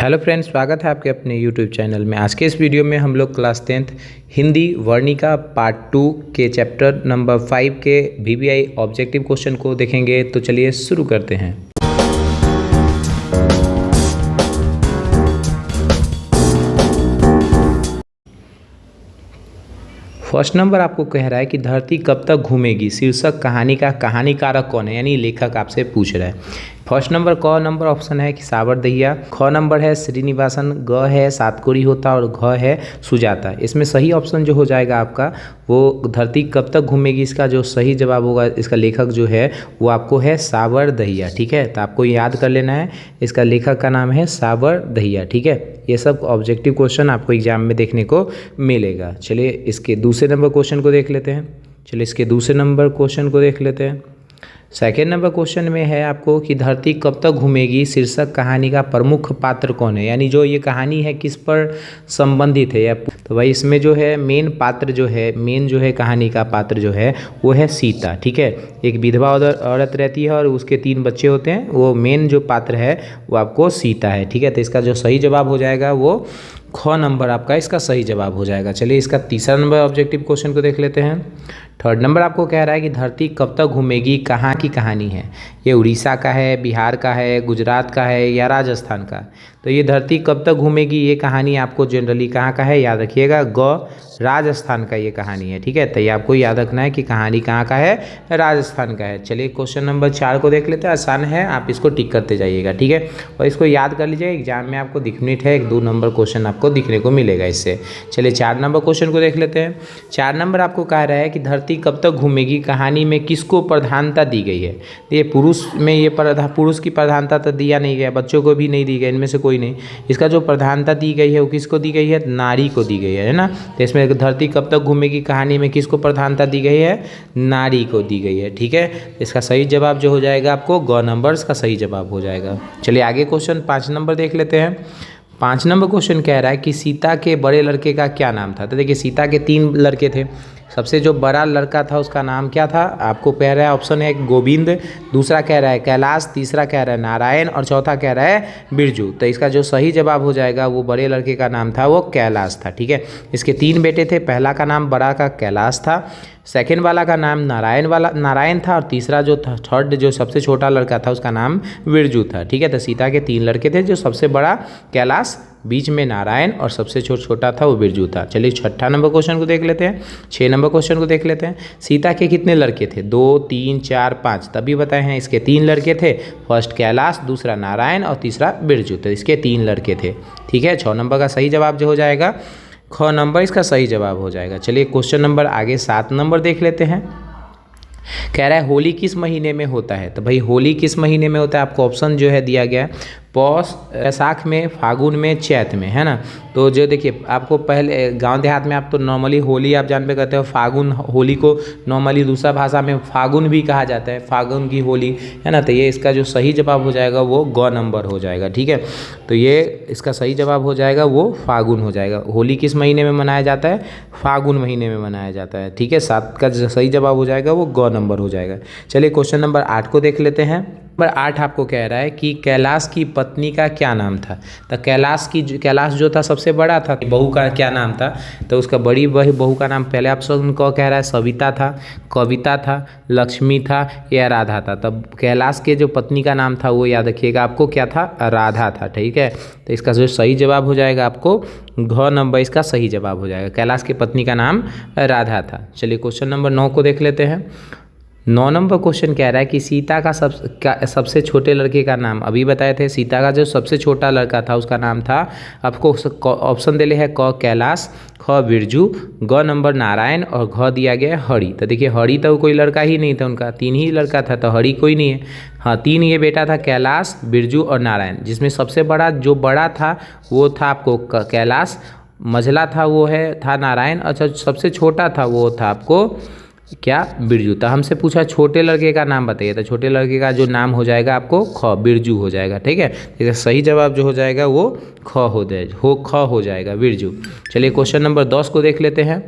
Hello friends, स्वागत है आपके अपने यूट्यूब चैनल में। आज के इस वीडियो में हम लोग class 10th Hindi Varnika part 2 के चैप्टर नंबर 5 के VBI ऑब्जेक्टिव क्वेश्चन को देखेंगे। तो चलिए शुरू करते हैं। फर्स्ट नंबर आपको कह रहा है कि धरती कब तक घूमेगी, शीर्षक कहानी का कहानीकारक कौन है, यानी लेखक आपसे पूछ रहा है। फर्स्ट नंबर क नंबर ऑप्शन है कि सावर दहिया, ख नंबर है श्रीनिवासन, ग है सातकोरी होता और घ है सुजाता। इसमें सही ऑप्शन जो हो जाएगा आपका वो धरती कब तक घूमेगी, इसका जो सही जवाब होगा, इसका लेखक जो है वो आपको है सावर दहिया। ठीक है, तो आपको याद कर लेना है, इसका लेखक का नाम है सावर दहिया। ठीक है, ये सब ऑब्जेक्टिव क्वेश्चन आपको एग्जाम में देखने को मिलेगा। चलिए इसके दूसरे नंबर क्वेश्चन को देख लेते हैं। चलिए इसके दूसरे नंबर क्वेश्चन को देख लेते हैं। सेकेंड नंबर क्वेश्चन में है आपको कि धरती कब तक घूमेगी, शीर्षक कहानी का प्रमुख पात्र कौन है, यानी जो ये कहानी है किस पर संबंधित है। तो भाई इसमें जो है मेन पात्र जो है, मेन जो है कहानी का पात्र जो है वो है सीता। ठीक है, एक विधवा औरत रहती है और उसके 3 बच्चे होते हैं, वो मेन जो पात्र है वो आपको सीता है। ठीक है, तो इसका जो सही जवाब हो जाएगा वो ख नंबर आपका इसका सही जवाब हो जाएगा। चलिए इसका तीसरा नंबर ऑब्जेक्टिव क्वेश्चन को देख लेते हैं। थर्ड नंबर आपको कह रहा है कि धरती कब तक घूमेगी, कहाँ की कहानी है। ये उड़ीसा का है, बिहार का है, गुजरात का है या राजस्थान का। तो ये धरती कब तक घूमेगी ये कहानी आपको जनरली कहाँ का है, याद रखिएगा, ग राजस्थान का ये कहानी है। ठीक है, तो ये आपको याद रखना है कि कहानी कहाँ का है, राजस्थान का है। चलिए क्वेश्चन नंबर 4 को देख लेते हैं। आसान है, आप इसको टिक करते जाइएगा। ठीक है, और इसको याद कर लीजिए, एग्जाम में आपको दिखने है 1-2 नंबर क्वेश्चन आपको दिखने को मिलेगा इससे। चलिए 4 नंबर क्वेश्चन को देख लेते हैं। 4 नंबर आपको कह रहा है कि धरती कब तक घूमेगी कहानी में किसको प्रधानता दी गई है। ये पुरुष में ये पुरुष की प्रधानता तो दिया नहीं गया, बच्चों को भी नहीं दी गई, इनमें से कोई नहीं। इसका जो प्रधानता दी गई है वो किसको दी गई है, नारी को दी गई है ना। तो इसमें धरती कब तक घूमेगी कहानी में किसको प्रधानता दी गई है, नारी को दी गई है। ठीक है, इसका सही जवाब जो हो जाएगा आपको ग नंबर्स का सही जवाब हो जाएगा। चलिए आगे क्वेश्चन 5 नंबर देख लेते हैं। 5 नंबर क्वेश्चन कह रहा है कि सीता के बड़े लड़के का क्या नाम था। तो देखिए सीता के 3 लड़के थे, सबसे जो बड़ा लड़का था उसका नाम क्या था, आपको कह रहा है ऑप्शन है गोविंद, दूसरा कह रहा है कैलाश, तीसरा कह रहा है नारायण और चौथा कह रहा है बिरजू। तो इसका जो सही जवाब हो जाएगा वो बड़े लड़के का नाम था वो कैलाश था। ठीक है, इसके 3 बेटे थे, पहला का नाम बड़ा का कैलाश था, सेकेंड वाला का नाम नारायण था और तीसरा जो थर्ड जो सबसे छोटा लड़का था उसका नाम बिरजू था। ठीक है, तो सीता के 3 लड़के थे, जो सबसे बड़ा कैलाश, बीच में नारायण और सबसे छोटा था वो बिरजू था। चलिए 6 नंबर क्वेश्चन को देख लेते हैं। 6 नंबर क्वेश्चन को देख लेते हैं। सीता के कितने लड़के थे, 2, 3, 4, 5, तभी बताए हैं। इसके 3 लड़के थे, फर्स्ट कैलाश, दूसरा नारायण और तीसरा बिरजू। तो इसके 3 लड़के थे। ठीक है, 6 नंबर का सही जवाब जो हो जाएगा ख नंबर इसका सही जवाब हो जाएगा। चलिए क्वेश्चन नंबर आगे 7 नंबर देख लेते हैं। कह रहा है होली किस महीने में होता है। तो भाई होली किस महीने में होता है, आपको ऑप्शन जो है दिया गया है, पौष, वैशाख में, फागुन में, चैत में, है ना। तो जो देखिए आपको पहले गांव देहात में आप तो नॉर्मली होली आप जान पे कहते हो फागुन, होली को नॉर्मली दूसरा भाषा में फागुन भी कहा जाता है, फागुन की होली, है ना। तो ये इसका जो सही जवाब हो जाएगा वो ग नंबर हो जाएगा। ठीक है, तो ये इसका सही जवाब हो जाएगा वो फागुन हो जाएगा। होली किस महीने में मनाया जाता है, फागुन महीने में मनाया जाता है। ठीक है, 7 का जो सही जवाब हो जाएगा वो ग नंबर हो जाएगा। चलिए क्वेश्चन नंबर 8 को देख लेते हैं। नंबर 8 आपको कह रहा है कि कैलाश की पत्नी का क्या नाम था। तो कैलाश जो था सबसे बड़ा था, बहू का क्या नाम था। तो उसका बड़ी बहू का नाम पहले ऑप्शन को कह रहा है सविता था, कविता था, लक्ष्मी था या राधा था। तब कैलाश के जो पत्नी का नाम था वो याद रखिएगा आपको क्या था, राधा था। ठीक है, तो इसका जो सही जवाब हो जाएगा आपको घ नंबर इसका सही जवाब हो जाएगा। कैलाश की पत्नी का नाम राधा था। चलिए क्वेश्चन नंबर 9 को देख लेते हैं। 9 नंबर क्वेश्चन कह रहा है कि सीता का सबसे छोटे लड़के का नाम, अभी बताए थे सीता का जो सबसे छोटा लड़का था उसका नाम था, आपको ऑप्शन दिले है क कैलाश, ख बिरजू, ग नंबर नारायण और घ दिया गया है हरि। तो देखिए हरि तो कोई लड़का ही नहीं था, उनका 3 ही लड़का था, तो हरि कोई नहीं है। हाँ, 3 ये बेटा था, कैलाश, बिरजू और नारायण, जिसमें सबसे बड़ा जो बड़ा था वो था आपको कैलाश, मझला था वो था नारायण, अच्छा सबसे छोटा था वो था आपको क्या, बिरजू। तो हमसे पूछा छोटे लड़के का नाम बताइए, तो छोटे लड़के का जो नाम हो जाएगा आपको ख, बिरजू हो जाएगा। ठीक है, इसका सही जवाब जो हो जाएगा वो ख हो जाएगा, बिरजू। चलिए क्वेश्चन नंबर 10 को देख लेते हैं।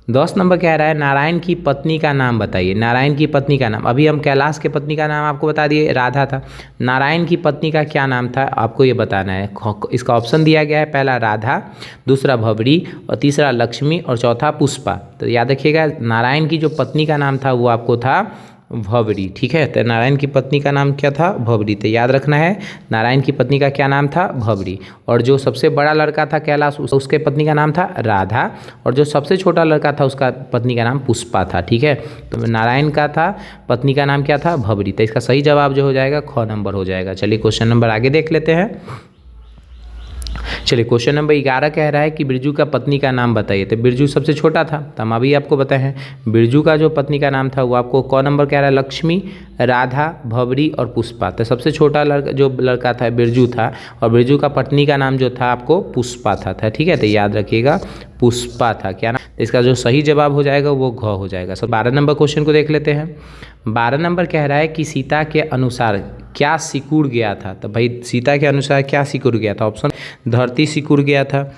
10 नंबर कह रहा है नारायण की पत्नी का नाम बताइए। नारायण की पत्नी का नाम, अभी हम कैलाश के पत्नी का नाम आपको बता दिए, राधा था। नारायण की पत्नी का क्या नाम था आपको ये बताना है। इसका ऑप्शन दिया गया है, पहला राधा, दूसरा भवरी और तीसरा लक्ष्मी और चौथा पुष्पा। तो याद रखिएगा नारायण की जो पत्नी का नाम था वो आपको था भवरी। ठीक है, तो नारायण की पत्नी का नाम क्या था? भवरी। तो याद रखना है नारायण की पत्नी का क्या नाम था? भवरी। और जो सबसे बड़ा लड़का था कैलाश, उसके पत्नी का नाम था राधा, और जो सबसे छोटा लड़का था उसका पत्नी का नाम पुष्पा था। ठीक है, तो नारायण का था पत्नी का नाम क्या था? भवरी। तो इसका सही जवाब जो हो जाएगा ख नंबर हो जाएगा। चलिए क्वेश्चन नंबर आगे देख लेते हैं। चलिए क्वेश्चन नंबर 11 कह रहा है कि बिरजू का पत्नी का नाम बताइए। तो बिरजू सबसे छोटा था, तो हम अभी आपको बताए हैं बिरजू का जो पत्नी का नाम था वो आपको क नंबर कह रहा है, लक्ष्मी, राधा, भवरी और पुष्पा। तो सबसे छोटा जो लड़का था बिरजू था, और बिरजू का पत्नी का नाम जो था आपको पुष्पा था। ठीक है, तो याद रखिएगा पुष्पा था क्या ना। इसका जो सही जवाब हो जाएगा वो घ हो जाएगा। 12 नंबर क्वेश्चन को देख लेते हैं। 12 नंबर कह रहा है कि सीता के अनुसार क्या सिकुड़ गया था। तो भाई सीता के अनुसार क्या सिकुड़ गया था? ऑप्शन, धरती सिकुड़ गया था,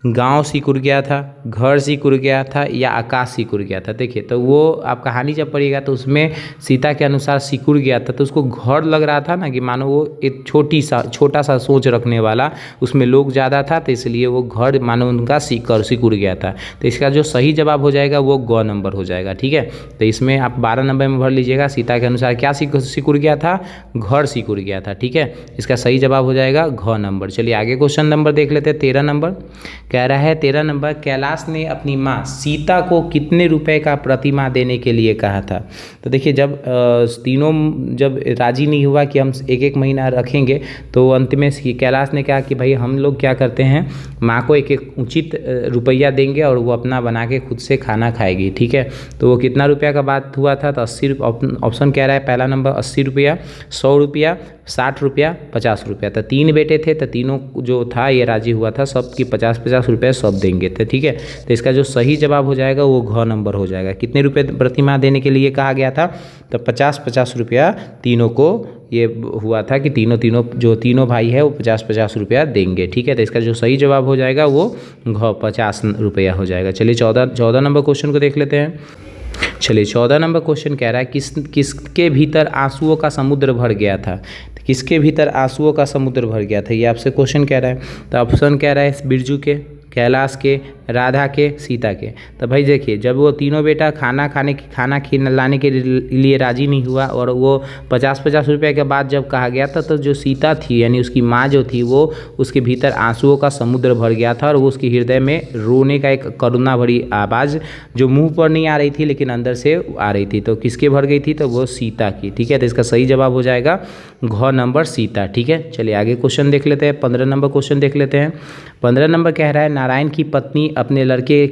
गांव सिकुड़ गया था, घर सिकुड़ गया था या आकाश सिकुड़ गया था। देखिए तो वो आप कहानी जब पढ़िएगा तो उसमें सीता के अनुसार सिकुड़ गया था, तो उसको घर लग रहा था ना कि मानो वो एक छोटा सा सोच रखने वाला, उसमें लोग ज़्यादा था, तो इसलिए वो घर मानो उनका सिकुड़ गया था। तो इसका जो सही जवाब हो जाएगा वो ग नंबर हो जाएगा। ठीक है, तो इसमें आप 12 नंबर में भर लीजिएगा सीता के अनुसार क्या सिकुड़ गया था? घर सिकुड़ गया था। ठीक है, इसका सही जवाब हो जाएगा घ नंबर। चलिए आगे क्वेश्चन नंबर देख लेते हैं। 13 नंबर कह रहा है, 13 नंबर, कैलाश ने अपनी माँ सीता को कितने रुपए का प्रतिमा देने के लिए कहा था। तो देखिए जब तीनों जब राजी नहीं हुआ कि हम एक एक महीना रखेंगे, तो अंत में कैलाश ने कहा कि भाई हम लोग क्या करते हैं, माँ को एक एक उचित रुपया देंगे और वो अपना बना के खुद से खाना खाएगी। ठीक है, तो वो कितना रुपया का बात हुआ था? तो 80 ऑप्शन कह रहा है, पहला नंबर 80 रुपया, 100 रुपया, 60 रुपया, 50 रुपया। तो 3 बेटे थे, तो तीनों जो था ये राजी हुआ था सबकी 50-50 रुपये सब देंगे। तो ठीक है, तो इसका जो सही जवाब हो जाएगा वो घ नंबर हो जाएगा। कितने रुपए प्रतिमा देने के लिए कहा गया था? तो 50-50 रुपया तीनों को ये हुआ था कि तीनों भाई है वो 50-50 रुपया देंगे। ठीक है, तो इसका जो सही जवाब हो जाएगा वो घ 50 रुपया हो जाएगा। चलिए 14 नंबर क्वेश्चन को देख लेते हैं। चलिए 14 नंबर क्वेश्चन कह रहा है किसके भीतर आंसुओं का समुद्र भर गया था। तो किसके भीतर आंसुओं का समुद्र भर गया था ये आपसे क्वेश्चन कह रहा है। तो ऑप्शन कह रहा है बिरजू के, कैलाश के, राधा के, सीता के। तो भाई देखिए जब वो तीनों बेटा खाना लाने के लिए राजी नहीं हुआ और वो 50-50 रुपये के बाद जब कहा गया था, तो जो सीता थी यानी उसकी माँ जो थी वो उसके भीतर आंसुओं का समुद्र भर गया था और वो उसके हृदय में रोने का एक करुणा भरी आवाज़ जो मुंह पर नहीं आ रही थी लेकिन अंदर से आ रही थी। तो किसके भर गई थी? तो वो सीता की। ठीक है, तो इसका सही जवाब हो जाएगा घ नंबर सीता। ठीक है, चलिए आगे क्वेश्चन देख लेते हैं। 15 नंबर क्वेश्चन देख लेते हैं। 15 नंबर कह रहा है नारायण की पत्नी अपने लड़के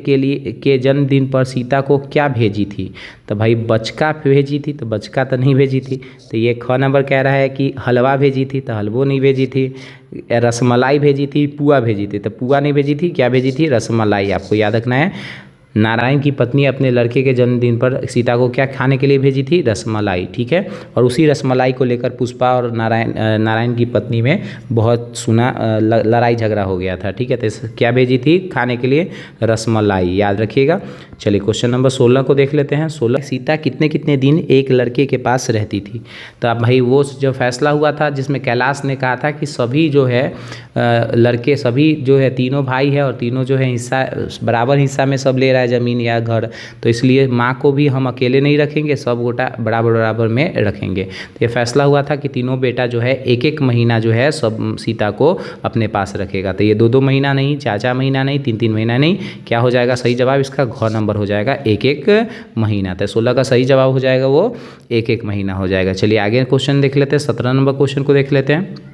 के जन्मदिन पर सीता को क्या भेजी थी। तो भाई बचका भेजी थी, तो बचका तो नहीं भेजी थी। तो ये ख नंबर कह रहा है कि हलवा भेजी थी, तो हलवो नहीं भेजी थी। रसमलाई भेजी थी, पुआ भेजी थी, तो पुआ नहीं भेजी थी, क्या भेजी थी? रसमलाई। आपको याद रखना है नारायण की पत्नी अपने लड़के के जन्मदिन पर सीता को क्या खाने के लिए भेजी थी? रसमलाई। ठीक है, और उसी रसमलाई को लेकर पुष्पा और नारायण की पत्नी में बहुत लड़ाई झगड़ा हो गया था। ठीक है, तो क्या भेजी थी खाने के लिए? रसमलाई। याद रखिएगा। चलिए क्वेश्चन नंबर 16 को देख लेते हैं। 16, सीता कितने दिन एक लड़के के पास रहती थी। तो अब भाई वो जो फैसला हुआ था जिसमें कैलाश ने कहा था कि सभी जो है लड़के सभी जो है तीनों भाई है और तीनों जो है हिस्सा बराबर हिस्सा में सब ले रहा है ज़मीन या घर, तो इसलिए माँ को भी हम अकेले नहीं रखेंगे, सब गोटा बराबर में रखेंगे। तो ये फैसला हुआ था कि तीनों बेटा जो है एक एक महीना जो है सब सीता को अपने पास रखेगा। तो ये 2-2 महीना नहीं, 4-4 महीना नहीं, 3-3 महीना नहीं, क्या हो जाएगा सही जवाब? इसका घ नंबर हो जाएगा 1-1 महीना। तो 16 का सही जवाब हो जाएगा वो 1-1 महीना हो जाएगा। चलिए आगे क्वेश्चन देख लेते हैं। 17 नंबर क्वेश्चन को देख लेते हैं।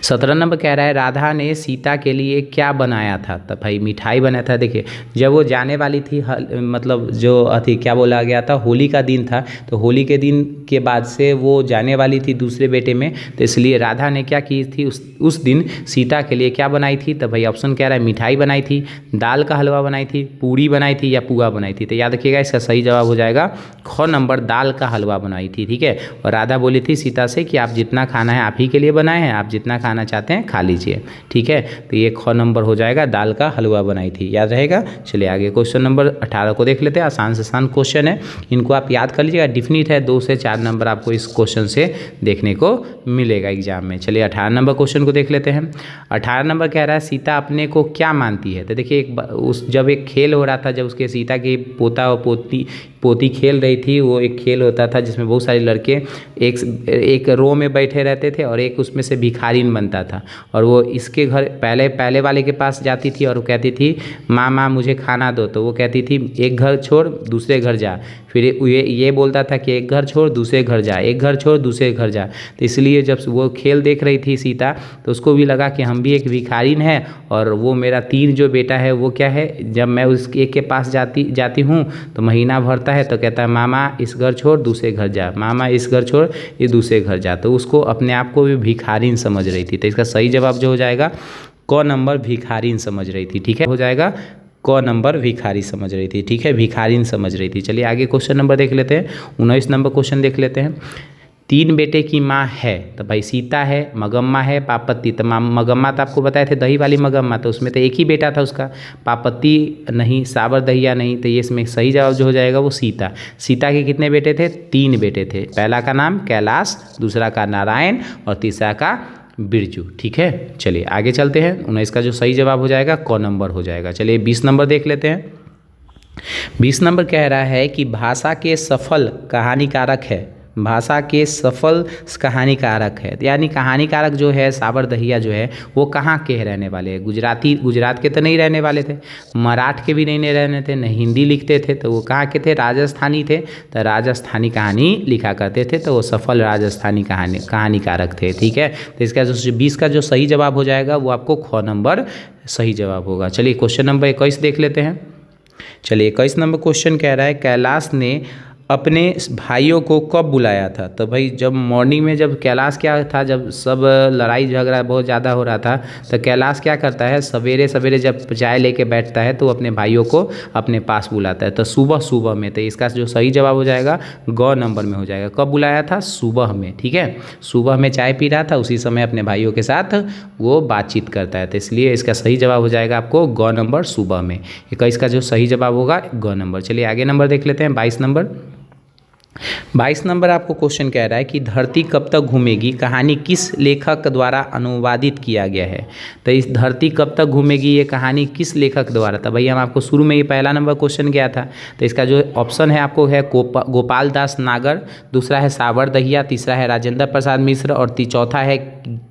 17 नंबर कह रहा है राधा ने सीता के लिए क्या बनाया था। तो भाई मिठाई बनाया था। देखिए जब वो जाने वाली थी मतलब जो क्या बोला गया था, होली का दिन था, तो होली के दिन के बाद से वो जाने वाली थी दूसरे बेटे में, तो इसलिए राधा ने क्या की थी उस दिन सीता के लिए क्या बनाई थी। तो भाई ऑप्शन कह रहा है मिठाई बनाई थी, दाल का हलवा बनाई थी, पूड़ी बनाई थी या पुआ बनाई थी। तो याद रखिएगा इसका सही जवाब हो जाएगा ख नंबर, दाल का हलवा बनाई थी। ठीक है, और राधा बोली थी सीता से कि आप जितना खाना है आप ही के लिए बनाए हैं, आप जितना खाना चाहते हैं खा लीजिए। ठीक है, तो ये ख नंबर हो जाएगा, दाल का हलवा बनाई थी, याद रहेगा। चलिए आगे क्वेश्चन नंबर 18 को देख लेते हैं। आसान से आसान क्वेश्चन है, इनको आप याद कर लीजिएगा। डिफिनिट है, 2 से 4 नंबर आपको इस क्वेश्चन से देखने को मिलेगा एग्जाम में। चलिए 18 नंबर क्वेश्चन को देख लेते हैं। 18 नंबर कह रहा है सीता अपने को क्या मानती है। तो देखिए जब एक खेल हो रहा था, जब उसके सीता की पोता और पोती खेल रही थी, वो एक खेल होता था जिसमें बहुत सारे लड़के एक रो में बैठे रहते थे और एक उसमें से भिखारिन बनता था, और वो इसके घर पहले वाले के पास जाती थी और वो कहती थी माँ मुझे खाना दो, तो वो कहती थी एक घर छोड़ दूसरे घर जा। फिर ये बोलता था कि एक घर छोड़ दूसरे घर जा, एक घर छोड़ दूसरे घर जा। तो इसलिए जब वो खेल देख रही थी सीता, तो उसको भी लगा कि हम भी एक भिखारिन है और वो मेरा 3 जो बेटा है वो क्या है, जब मैं उस एक के पास जाती हूँ तो महीना भरता है तो कहता है मामा इस घर छोड़ दूसरे घर जा, मामा इस घर छोड़ ये दूसरे घर जा। तो उसको अपने आप को भी भिखारिन समझ रही थी। तो इसका सही जवाब जो हो जाएगा क नंबर, भिखारिन समझ रही थी। ठीक है, हो जाएगा क नंबर, भिखारी समझ रही थी। ठीक है, भिखारिन समझ रही थी। चलिए आगे क्वेश्चन नंबर देख लेते हैं। 19 नंबर क्वेश्चन देख लेते हैं। 3 बेटे की माँ है, तो भाई सीता है, मगम्मा है, पापत्ती। तो मगम्मा तो आपको बताए थे दही वाली मगम्मा, तो उसमें तो एक ही बेटा था उसका, पापत्ती नहीं, साबर दहिया नहीं। तो ये इसमें सही जवाब जो हो जाएगा वो सीता। सीता के कितने बेटे थे? 3 बेटे थे। पहला का नाम कैलाश, दूसरा का नारायण और तीसरा का बिरजू। ठीक है, चलिए आगे चलते हैं। 19 का जो सही जवाब हो जाएगा क नंबर हो जाएगा। चलिए 20 नंबर देख लेते हैं। 20 नंबर कह रहा है कि भाषा के सफल कहानीकारक है, भाषा के सफल कहानीकारक है, यानी कहानीकारक जो है साबर दहिया जो है वो कहाँ के रहने वाले हैं? गुजरात के तो नहीं रहने वाले थे, मराठ के भी नहीं रहने थे, न हिंदी लिखते थे, तो वो कहाँ के थे? राजस्थानी थे। तो राजस्थानी कहानी लिखा करते थे, तो वो सफल राजस्थानी कहानीकारक थे। ठीक है, तो इसका जो 20 का जो सही जवाब हो जाएगा वो आपको ख नंबर सही जवाब होगा। चलिए क्वेश्चन नंबर 21 देख लेते हैं। चलिए 21 नंबर क्वेश्चन कह रहा है कैलाश ने अपने भाइयों को कब बुलाया था। तो भाई जब मॉर्निंग में, जब कैलाश क्या था, जब सब लड़ाई झगड़ा बहुत ज़्यादा हो रहा था, तो कैलाश क्या करता है, सवेरे सवेरे जब चाय लेके बैठता है तो अपने भाइयों को अपने पास बुलाता है। तो सुबह में, तो इसका जो सही जवाब हो जाएगा ग नंबर में हो जाएगा। कब बुलाया था? सुबह में। ठीक है, सुबह में चाय पी रहा था, उसी समय अपने भाइयों के साथ वो बातचीत करता है, तो इसलिए इसका सही जवाब हो जाएगा आपको ग नंबर, सुबह में। 21 का जो सही जवाब होगा ग नंबर। चलिए आगे नंबर देख लेते हैं। 22 नंबर। 22 नंबर आपको क्वेश्चन कह रहा है कि धरती कब तक घूमेगी कहानी किस लेखक द्वारा अनुवादित किया गया है। तो इस धरती कब तक घूमेगी ये कहानी किस लेखक द्वारा था। भाई हम आपको शुरू में ही पहला नंबर क्वेश्चन गया था, तो इसका जो ऑप्शन है आपको है गोपाल दास नागर, दूसरा है साबर दहिया, तीसरा है राजेंद्र प्रसाद मिश्र और चौथा है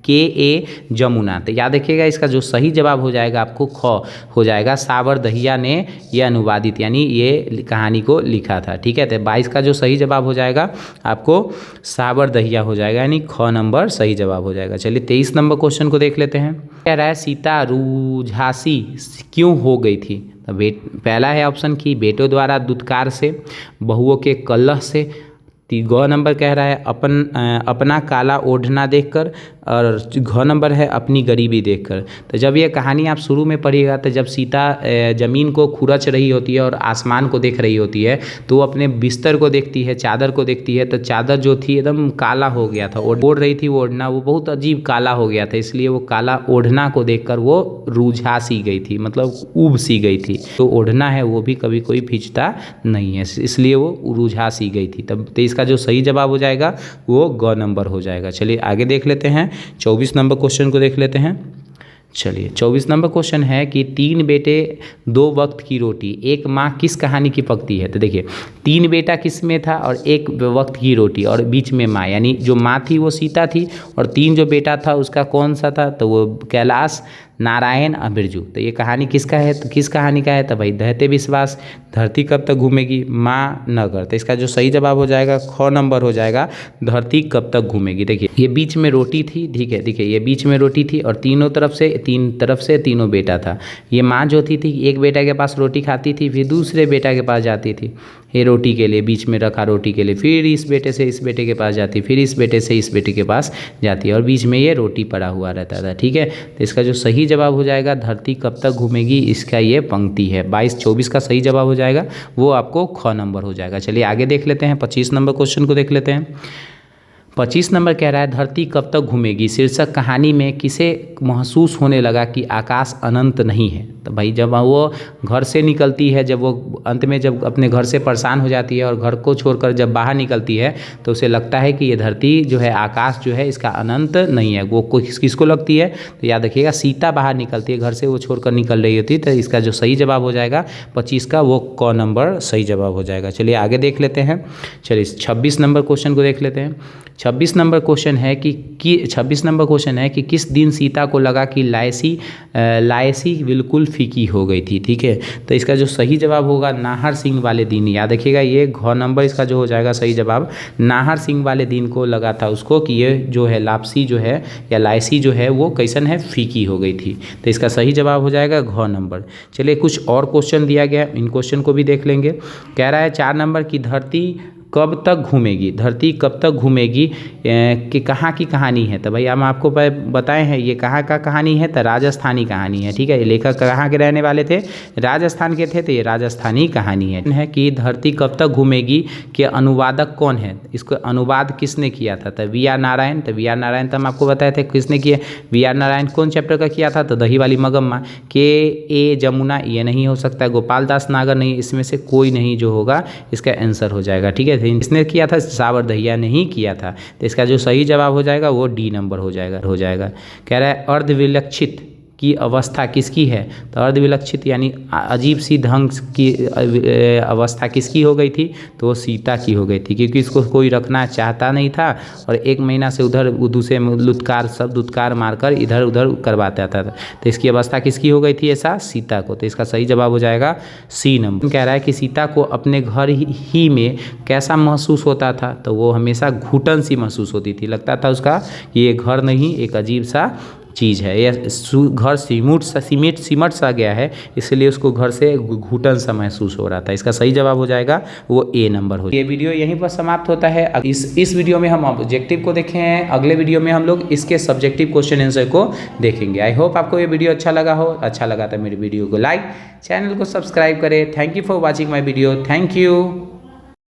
के जमुना। तो याद रखिएगा इसका जो सही जवाब हो जाएगा आपको ख हो जाएगा, साबर दहिया ने ये अनुवादित यानी ये कहानी को लिखा था। ठीक है, तो 22 का जो सही जवाब हो जाएगा आपको साबर दहिया हो जाएगा, यानी ख नंबर सही जवाब हो जाएगा। चलिए 23 नंबर क्वेश्चन को देख लेते हैं। कह रहा है सीता रूझासी क्यों हो गई थी। तो पहला है ऑप्शन की बेटों द्वारा दुत्कार से, बहुओं के कलह से, ग नंबर कह रहा है अपना काला ओढ़ना देखकर, और घ नंबर है अपनी गरीबी देखकर। तो जब ये कहानी आप शुरू में पढ़िएगा, तो जब सीता ज़मीन को खुरच रही होती है और आसमान को देख रही होती है, तो वो अपने बिस्तर को देखती है, चादर को देखती है, तो चादर जो थी एकदम काला हो गया था, ओढ़ रही थी वो ओढ़ना, वो बहुत अजीब काला हो गया था, इसलिए वो काला ओढ़ना को देखकर वो रूझा सी गई थी, मतलब उब सी गई थी। तो ओढ़ना है वो भी कभी कोई खींचता नहीं है, इसलिए वो रूझा सी गई थी। तब तो इसका जो सही जवाब हो जाएगा वो ग नंबर हो जाएगा। चलिए आगे देख लेते हैं। 24 नंबर क्वेश्चन को देख लेते हैं। चलिए 24 नंबर क्वेश्चन है कि 3 बेटे 2 वक्त की रोटी एक माँ किस कहानी की पकती है। तो देखिए 3 बेटा किस में था और 1 वक्त की रोटी और बीच में माँ, यानी जो माँ थी वो सीता थी और 3 जो बेटा था उसका कौन सा था, तो वो कैलाश, नारायण और बिरजू। तो ये कहानी किसका है, तो किस कहानी का है, तो भाई दहते विश्वास, धरती कब तक घूमेगी, माँ नगर। तो इसका जो सही जवाब हो जाएगा ख नंबर हो जाएगा, धरती कब तक घूमेगी। देखिए ये बीच में रोटी थी, ठीक है, देखिए ये बीच में रोटी थी और तीन तरफ से तीनों बेटा था। ये माँ जो थी एक बेटा के पास रोटी खाती थी, फिर दूसरे बेटा के पास जाती थी ये रोटी के लिए, बीच में रखा रोटी के लिए, फिर इस बेटे से इस बेटे के पास जाती, फिर इस बेटे से इस बेटे के पास जाती है और बीच में ये रोटी पड़ा हुआ रहता था। ठीक है, तो इसका जो सही जवाब हो जाएगा धरती कब तक घूमेगी, इसका ये पंक्ति है। 22-24 का सही जवाब हो जाएगा वो आपको ख नंबर हो जाएगा। चलिए आगे देख लेते हैं। 25 नंबर क्वेश्चन को देख लेते हैं। 25 नंबर कह रहा है धरती कब तक घूमेगी। शीर्षक कहानी में किसे महसूस होने लगा कि आकाश अनंत नहीं है। तो भाई जब वो घर से निकलती है, जब वो अंत में जब अपने घर से परेशान हो जाती है और घर को छोड़कर जब बाहर निकलती है तो उसे लगता है कि ये धरती जो है, आकाश जो है, इसका अनंत नहीं है। वो किसको लगती है? तो याद रखिएगा सीता बाहर निकलती है, घर से वो छोड़कर निकल रही होती है। तो इसका जो सही जवाब हो जाएगा 25 का, वो क नंबर सही जवाब हो जाएगा। चलिए आगे देख लेते हैं। चलिए 26 नंबर क्वेश्चन को देख लेते हैं। 26 नंबर क्वेश्चन है कि 26 नंबर क्वेश्चन है कि किस दिन सीता को लगा कि लायसी बिल्कुल फीकी हो गई थी। ठीक है, तो इसका जो सही जवाब होगा नाहर सिंह वाले दिन। याद रखिएगा ये घ नंबर इसका जो हो जाएगा सही जवाब। नाहर सिंह वाले दिन को लगा था उसको कि ये जो है लापसी जो है या लायसी जो है वो कैसन है, फीकी हो गई थी। तो इसका सही जवाब हो जाएगा घ नंबर। चलिए कुछ और क्वेश्चन दिया गया, इन क्वेश्चन को भी देख लेंगे। कह रहा है 4 नंबर की धरती कब तक घूमेगी। धरती कब तक घूमेगी कि कहाँ की कहानी है। तो भाई हम आपको बताए हैं ये कहाँ का कहानी है, तो राजस्थानी कहानी है। ठीक है, ये लेखक कहाँ के रहने वाले थे, राजस्थान के थे, तो ये राजस्थानी कहानी है कि धरती कब तक घूमेगी के अनुवादक कौन है, इसको अनुवाद किसने किया था। तो वी आर नारायण। तो वी आर नारायण तो हम आपको बताए थे किसने किया। वी आर नारायण कौन चैप्टर का किया था, तो दही वाली मगम्मा। के ए जमुना ये नहीं हो सकता, गोपाल दास नागर नहीं, इसमें से कोई नहीं जो होगा इसका आंसर हो जाएगा। ठीक है, इसने किया था साबर दहिया ने ही किया था। तो इसका जो सही जवाब हो जाएगा वो डी नंबर हो जाएगा। कह रहा है अर्धविलक्षित की अवस्था किसकी है। तो अर्धविलक्षित यानी अजीब सी ढंग की अवस्था किसकी हो गई थी, तो वो सीता की हो गई थी, क्योंकि इसको कोई रखना चाहता नहीं था और 1 महीना से उधर दूसरे दुत्कार मारकर इधर उधर करवाता था। तो इसकी अवस्था किसकी हो गई थी, ऐसा सीता को। तो इसका सही जवाब हो जाएगा सी नंबर। कह रहा है कि सीता को अपने घर ही में कैसा महसूस होता था, तो वो हमेशा घुटन सी महसूस होती थी। लगता था उसका कि ये घर नहीं, एक अजीब सा चीज़ है, यह घर सिमट सा गया है, इसलिए उसको घर से घुटन सा महसूस हो रहा था। इसका सही जवाब हो जाएगा वो ए नंबर हो। ये वीडियो यहीं पर समाप्त होता है। अब इस वीडियो में हम ऑब्जेक्टिव को देखे हैं, अगले वीडियो में हम लोग इसके सब्जेक्टिव क्वेश्चन आंसर को देखेंगे। आई होप आपको ये वीडियो अच्छा लगा हो। अच्छा लगा तो मेरी वीडियो को लाइक, चैनल को सब्सक्राइब करें। Thank you for watching my video. Thank you.